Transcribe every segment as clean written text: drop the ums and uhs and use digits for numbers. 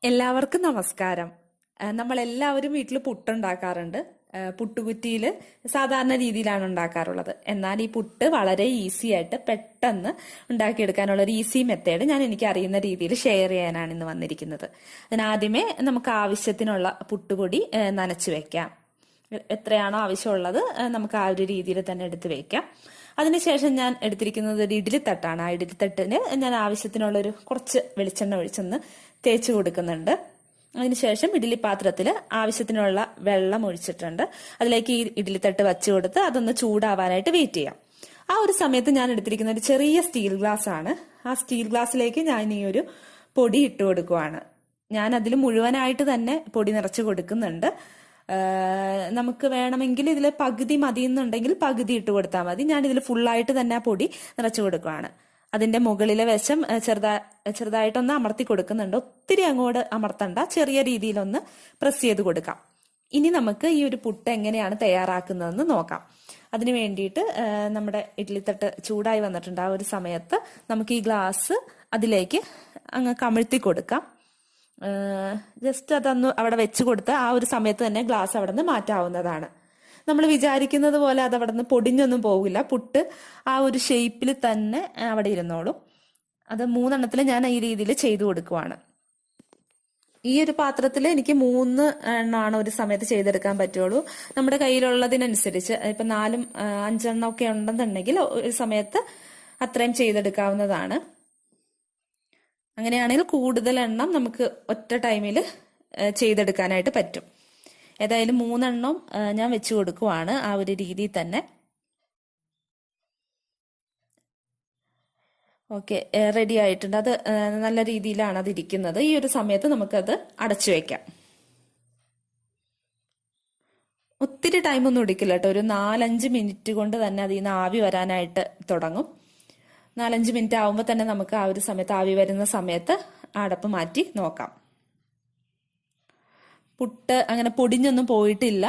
എല്ലാവർക്കും നമസ്കാരം. നമ്മളെല്ലാവരും വീട്ടിൽ പുട്ടുണ്ടാക്കാറുണ്ട്. പുട്ടുകുറ്റിയിൽ സാധാരണ രീതിയിലാണ് ഉണ്ടാക്കാറുള്ളത്. എന്നാൽ ഈ പുട്ട് വളരെ ഈസി ആയിട്ട് പെട്ടെന്ന് ഉണ്ടാക്കിയെടുക്കാനുള്ള ഒരു ഈസി മെത്തേഡ് ഞാൻ എനിക്ക് അറിയുന്ന രീതിയിൽ ഷെയർ ചെയ്യാനാണ് ഇന്ന് വന്നിരിക്കുന്നത്. അതിനാദ്യമേ നമുക്ക് ആവശ്യത്തിനുള്ള പുട്ടുപൊടി നനച്ചു വെക്കാം. എത്രയാണോ ആവശ്യമുള്ളത് നമുക്ക് ആ ഒരു രീതിയിൽ തന്നെ എടുത്ത് വെക്കാം. അതിനുശേഷം ഞാൻ എടുത്തിരിക്കുന്നത് ഒരു ഇഡ്ഡലിത്തട്ടാണ്. ആ ഇഡ്ഡലിത്തട്ടിന് ഞാൻ ആവശ്യത്തിനുള്ളൊരു കുറച്ച് വെളിച്ചെണ്ണ ഒഴിച്ചൊന്ന് തേച്ച് കൊടുക്കുന്നുണ്ട്. അതിനുശേഷം ഇഡ്ഡലി പാത്രത്തിൽ ആവശ്യത്തിനുള്ള വെള്ളം ഒഴിച്ചിട്ടുണ്ട്. അതിലേക്ക് ഈ ഇഡ്ഡലിത്തട്ട് വച്ച് കൊടുത്ത് അതൊന്ന് ചൂടാവാനായിട്ട് വെയിറ്റ് ചെയ്യാം. ആ ഒരു സമയത്ത് ഞാൻ എടുത്തിരിക്കുന്ന ഒരു ചെറിയ സ്റ്റീൽ ഗ്ലാസ് ആണ്. ആ സ്റ്റീൽ ഗ്ലാസ്സിലേക്ക് ഞാൻ ഈ ഒരു പൊടി ഇട്ട് കൊടുക്കുവാണ്. ഞാൻ അതിൽ മുഴുവനായിട്ട് തന്നെ പൊടി നിറച്ച് കൊടുക്കുന്നുണ്ട്. നമുക്ക് വേണമെങ്കിൽ ഇതിൽ പകുതി മതി എന്നുണ്ടെങ്കിൽ പകുതി ഇട്ട് കൊടുത്താൽ മതി. ഞാൻ ഇതിൽ ഫുള്ളായിട്ട് തന്നെ ആ പൊടി നിറച്ചു കൊടുക്കുകയാണ്. അതിന്റെ മുകളിലെ വശം ചെറുതായിട്ടൊന്ന് അമർത്തി കൊടുക്കുന്നുണ്ട്. ഒത്തിരി അങ്ങോട്ട് അമർത്തണ്ട, ചെറിയ രീതിയിലൊന്ന് പ്രസ് ചെയ്ത് കൊടുക്കാം. ഇനി നമുക്ക് ഈ ഒരു പുട്ട് എങ്ങനെയാണ് തയ്യാറാക്കുന്നതെന്ന് നോക്കാം. അതിന് വേണ്ടിയിട്ട് നമ്മുടെ ഇഡ്ഡലിത്തട്ട് ചൂടായി വന്നിട്ടുണ്ട്. ആ ഒരു സമയത്ത് നമുക്ക് ഈ ഗ്ലാസ് അതിലേക്ക് അങ്ങ് കമിഴ്ത്തി കൊടുക്കാം. ജസ്റ്റ് അതൊന്ന് അവിടെ വെച്ച് കൊടുത്ത് ആ ഒരു സമയത്ത് തന്നെ ഗ്ലാസ് അവിടെ നിന്ന് മാറ്റാവുന്നതാണ്. നമ്മൾ വിചാരിക്കുന്നത് പോലെ അത് അവിടെ നിന്ന് പൊടിഞ്ഞൊന്നും പോകില്ല. പുട്ട് ആ ഒരു ഷേപ്പിൽ തന്നെ അവിടെ ഇരുന്നോളും. അത് 3 ഞാൻ ഈ രീതിയിൽ ചെയ്തു കൊടുക്കുവാണ്. ഈ ഒരു പാത്രത്തിൽ എനിക്ക് 3 എണ്ണമാണ് ഒരു സമയത്ത് ചെയ്തെടുക്കാൻ പറ്റുള്ളൂ. നമ്മുടെ കയ്യിലുള്ളതിനനുസരിച്ച് ഇപ്പൊ 4, 5 എണ്ണം ഒക്കെ ഉണ്ടെന്നുണ്ടെങ്കിൽ ഒരു സമയത്ത് അത്രയും ചെയ്തെടുക്കാവുന്നതാണ്. അങ്ങനെയാണെങ്കിൽ കൂടുതൽ എണ്ണം നമുക്ക് ഒറ്റ ടൈമിൽ ചെയ്തെടുക്കാനായിട്ട് പറ്റും. ഏതായാലും 3 എണ്ണം ഞാൻ വെച്ചു കൊടുക്കുവാണ് ആ ഒരു രീതിയിൽ തന്നെ. ഓക്കെ, റെഡി ആയിട്ടുണ്ട്. അത് നല്ല രീതിയിലാണ് അത് ഇരിക്കുന്നത്. ഈ ഒരു സമയത്ത് നമുക്കത് അടച്ചു വെക്കാം. ഒത്തിരി ടൈമൊന്നും എടുക്കില്ല കേട്ടോ. ഒരു 4-5 മിനിറ്റ് കൊണ്ട് തന്നെ അതിൽ നിന്ന് ആവി വരാനായിട്ട് തുടങ്ങും. 4-5 മിനിറ്റ് ആവുമ്പോൾ തന്നെ നമുക്ക് ആ ഒരു സമയത്ത് ആവി വരുന്ന സമയത്ത് അടപ്പ് മാറ്റി നോക്കാം. പുട്ട് അങ്ങനെ പൊടിഞ്ഞൊന്നും പോയിട്ടില്ല.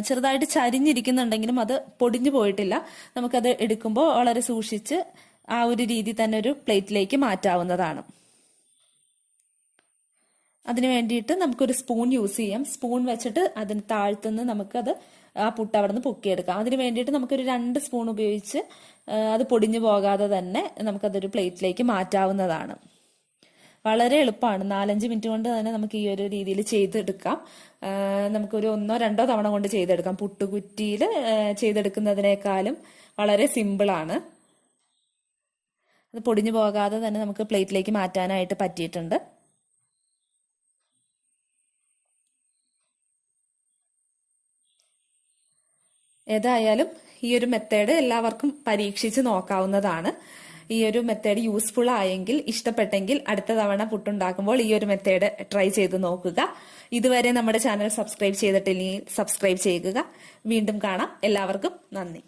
ചെറുതായിട്ട് ചരിഞ്ഞിരിക്കുന്നുണ്ടെങ്കിലും അത് പൊടിഞ്ഞു പോയിട്ടില്ല. നമുക്കത് എടുക്കുമ്പോൾ വളരെ സൂക്ഷിച്ച് ആ ഒരു രീതി തന്നെ ഒരു പ്ലേറ്റിലേക്ക് മാറ്റാവുന്നതാണ്. അതിന് വേണ്ടിയിട്ട് നമുക്കൊരു സ്പൂൺ യൂസ് ചെയ്യാം. സ്പൂൺ വെച്ചിട്ട് അതിന് താഴ്ത്തുനിന്ന് നമുക്കത് ആ പുട്ട് അവിടെ നിന്ന് പൊക്കിയെടുക്കാം. അതിന് വേണ്ടിയിട്ട് നമുക്കൊരു 2 സ്പൂൺ ഉപയോഗിച്ച് അത് പൊടിഞ്ഞു പോകാതെ തന്നെ നമുക്കതൊരു പ്ലേറ്റിലേക്ക് മാറ്റാവുന്നതാണ്. വളരെ എളുപ്പമാണ്. 4-5 മിനിറ്റ് കൊണ്ട് തന്നെ നമുക്ക് ഈ ഒരു രീതിയിൽ ചെയ്തെടുക്കാം. നമുക്കൊരു 1-2 തവണ കൊണ്ട് ചെയ്തെടുക്കാം. പുട്ടുകുറ്റിയിൽ ചെയ്തെടുക്കുന്നതിനേക്കാളും വളരെ സിമ്പിളാണ്. അത് പൊടിഞ്ഞു പോകാതെ തന്നെ നമുക്ക് പ്ലേറ്റിലേക്ക് മാറ്റാനായിട്ട് പറ്റിയിട്ടുണ്ട്. ഏതായാലും ഈ ഒരു മെത്തേഡ് എല്ലാവർക്കും പരീക്ഷിച്ച് നോക്കാവുന്നതാണ്. ഈ ഒരു മെത്തേഡ് യൂസ്ഫുൾ ആയെങ്കിൽ, ഇഷ്ടപ്പെട്ടെങ്കിൽ അടുത്ത തവണ പുട്ടുണ്ടാക്കുമ്പോൾ ഈ ഒരു മെത്തേഡ് ട്രൈ ചെയ്ത് നോക്കുക. ഇതുവരെ നമ്മുടെ ചാനൽ സബ്സ്ക്രൈബ് ചെയ്തിട്ടില്ലെങ്കിൽ സബ്സ്ക്രൈബ് ചെയ്യുക. വീണ്ടും കാണാം. എല്ലാവർക്കും നന്ദി.